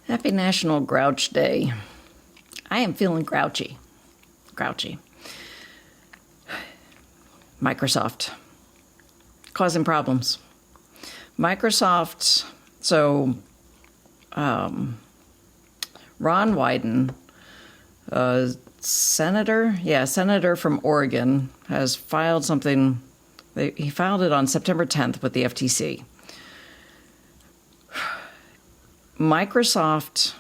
Happy National Grouch Day. I am feeling grouchy. Microsoft. Causing problems. Microsoft, Ron Wyden, senator from Oregon, has filed something. He filed it on September 10th with the FTC. Microsoft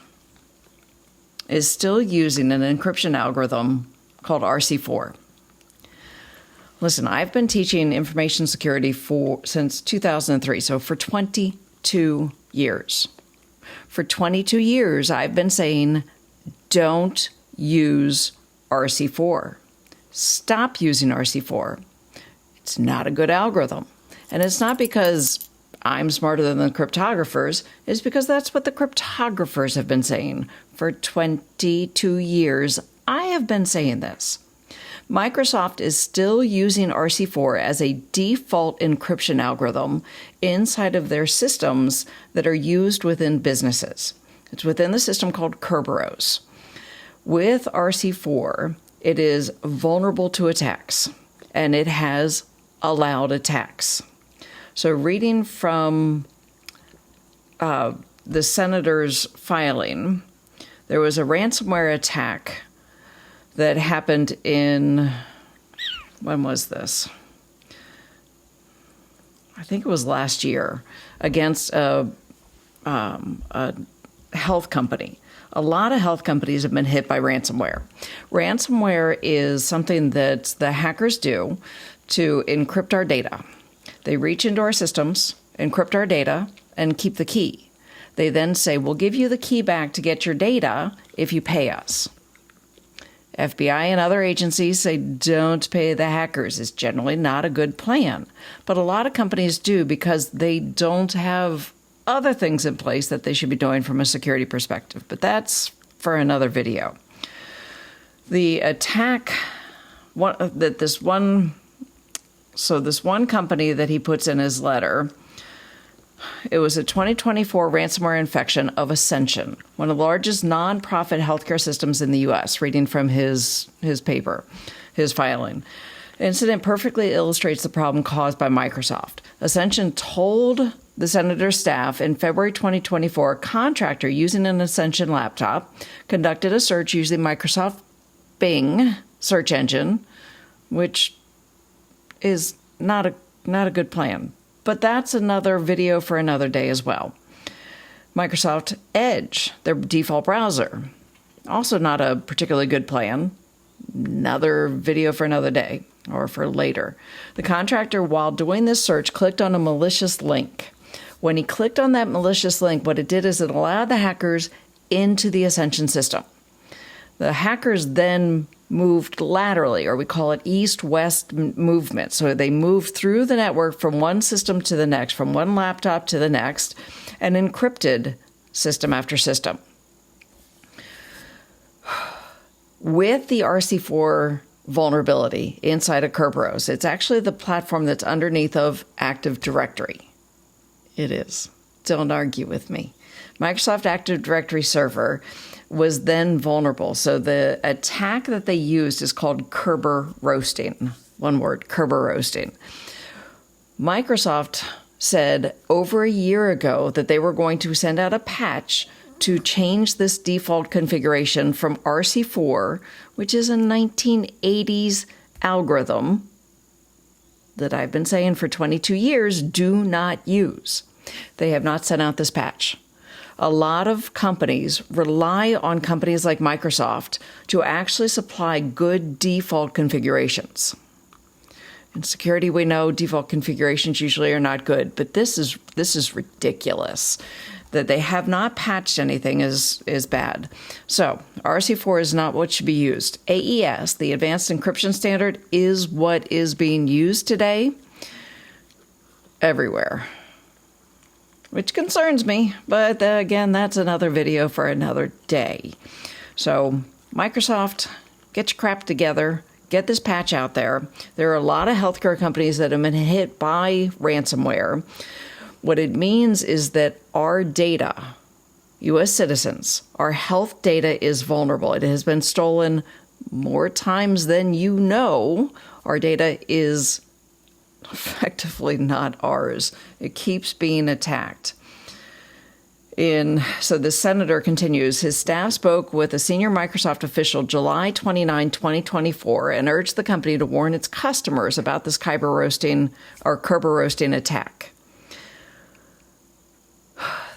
is still using an encryption algorithm called RC4. Listen, I've been teaching information security since 2003, so for 22 years. For 22 years, I've been saying, don't use RC4. Stop using RC4. It's not a good algorithm. And it's not because I'm smarter than the cryptographers, it's because that's what the cryptographers have been saying. For 22 years, I have been saying this. Microsoft is still using RC4 as a default encryption algorithm inside of their systems that are used within businesses. It's within the system called Kerberroasting. With RC4, it is vulnerable to attacks, and it has allowed attacks. So reading from the senator's filing, there was a ransomware attack that happened in, when was this? I think it was last year, against a health company. A lot of health companies have been hit by ransomware. Ransomware is something that the hackers do to encrypt our data. They reach into our systems, encrypt our data, and keep the key. They then say, we'll give you the key back to get your data if you pay us. FBI and other agencies say don't pay the hackers. It's generally not a good plan. But a lot of companies do because they don't have other things in place that they should be doing from a security perspective. But that's for another video. The attack, this one company that he puts in his letter, it was a 2024 ransomware infection of Ascension, one of the largest nonprofit healthcare systems in the U.S., reading from his paper, his filing. The incident perfectly illustrates the problem caused by Microsoft. Ascension told the senator's staff in February 2024, a contractor using an Ascension laptop conducted a search using Microsoft Bing search engine, which is not a good plan. But that's another video for another day as well. Microsoft Edge, their default browser, also not a particularly good plan. Another video for another day or for later. The contractor, while doing this search, clicked on a malicious link. When he clicked on that malicious link, what it did is it allowed the hackers into the Ascension system. The hackers then moved laterally, or we call it east-west movement. So they moved through the network from one system to the next, from one laptop to the next, and encrypted system after system. With the RC4 vulnerability inside of Kerberroasting, it's actually the platform that's underneath of Active Directory. It is. Don't argue with me. Microsoft Active Directory server was then vulnerable. So the attack that they used is called Kerberroasting. One word, Kerberroasting. Microsoft said over a year ago that they were going to send out a patch to change this default configuration from RC4, which is a 1980s algorithm that I've been saying for 22 years, do not use. They have not sent out this patch. A lot of companies rely on companies like Microsoft to actually supply good default configurations. In security, we know default configurations usually are not good, but this is ridiculous. That they have not patched anything is bad. So RC4 is not what should be used. AES, the Advanced Encryption Standard, is what is being used today everywhere, which concerns me. But again, that's another video for another day. So Microsoft, get your crap together. Get this patch out there. There are a lot of healthcare companies that have been hit by ransomware. What it means is that our data U.S. citizens, our health data is vulnerable. It has been stolen more times than you know. Our data is effectively not ours. It keeps being attacked. So the senator continues, his staff spoke with a senior Microsoft official July 29, 2024, and urged the company to warn its customers about this Kerberroasting attack.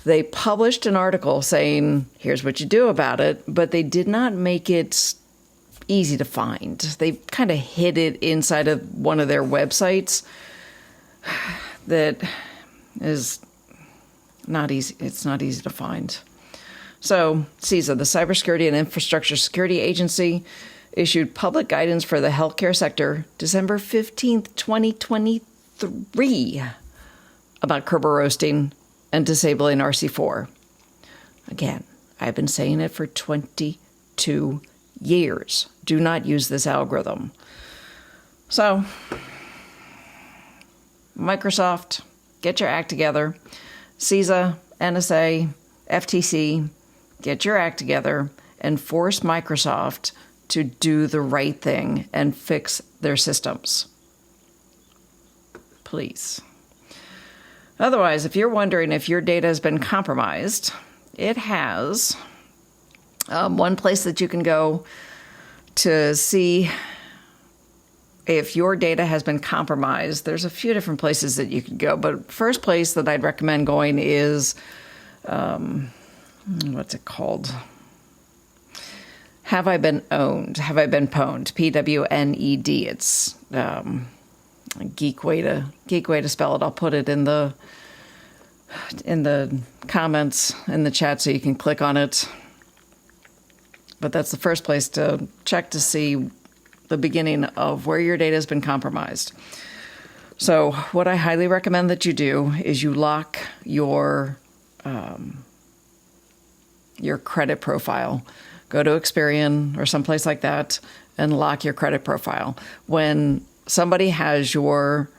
They published an article saying, here's what you do about it, but they did not make it easy to find. They kind of hid it inside of one of their websites that is not easy. It's not easy to find. So CISA, the Cybersecurity and Infrastructure Security Agency, issued public guidance for the healthcare sector December 15th, 2023 about Kerberroasting and disabling RC4. Again, I've been saying it for 22 years. Do not use this algorithm. So, Microsoft, get your act together. CISA, NSA, FTC, get your act together and force Microsoft to do the right thing and fix their systems. Please. Otherwise, if you're wondering if your data has been compromised, it has. One place that you can go to see if your data has been compromised, there's a few different places that you could go. But first place that I'd recommend going is, what's it called? Have I Been Owned? Have I Been Pwned? PWNED. It's a geek way to spell it. I'll put it in the comments in the chat so you can click on it. But that's the first place to check to see the beginning of where your data has been compromised. So what I highly recommend that you do is you lock your credit profile. Go to Experian or someplace like that and lock your credit profile. When somebody has your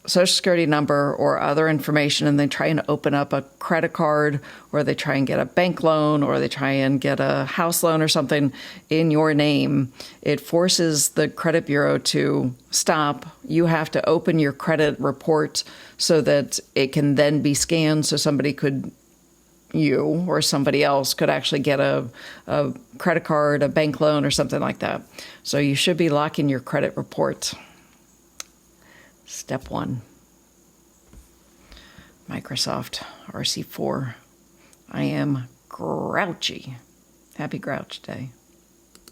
social security number or other information and they try and open up a credit card or they try and get a bank loan or they try and get a house loan or something in your name, it forces the credit bureau to stop. You have to open your credit report so that it can then be scanned so you or somebody else could actually get a credit card, a bank loan or something like that. So you should be locking your credit report. Step 1. Microsoft RC4. I am grouchy. Happy Grouch Day.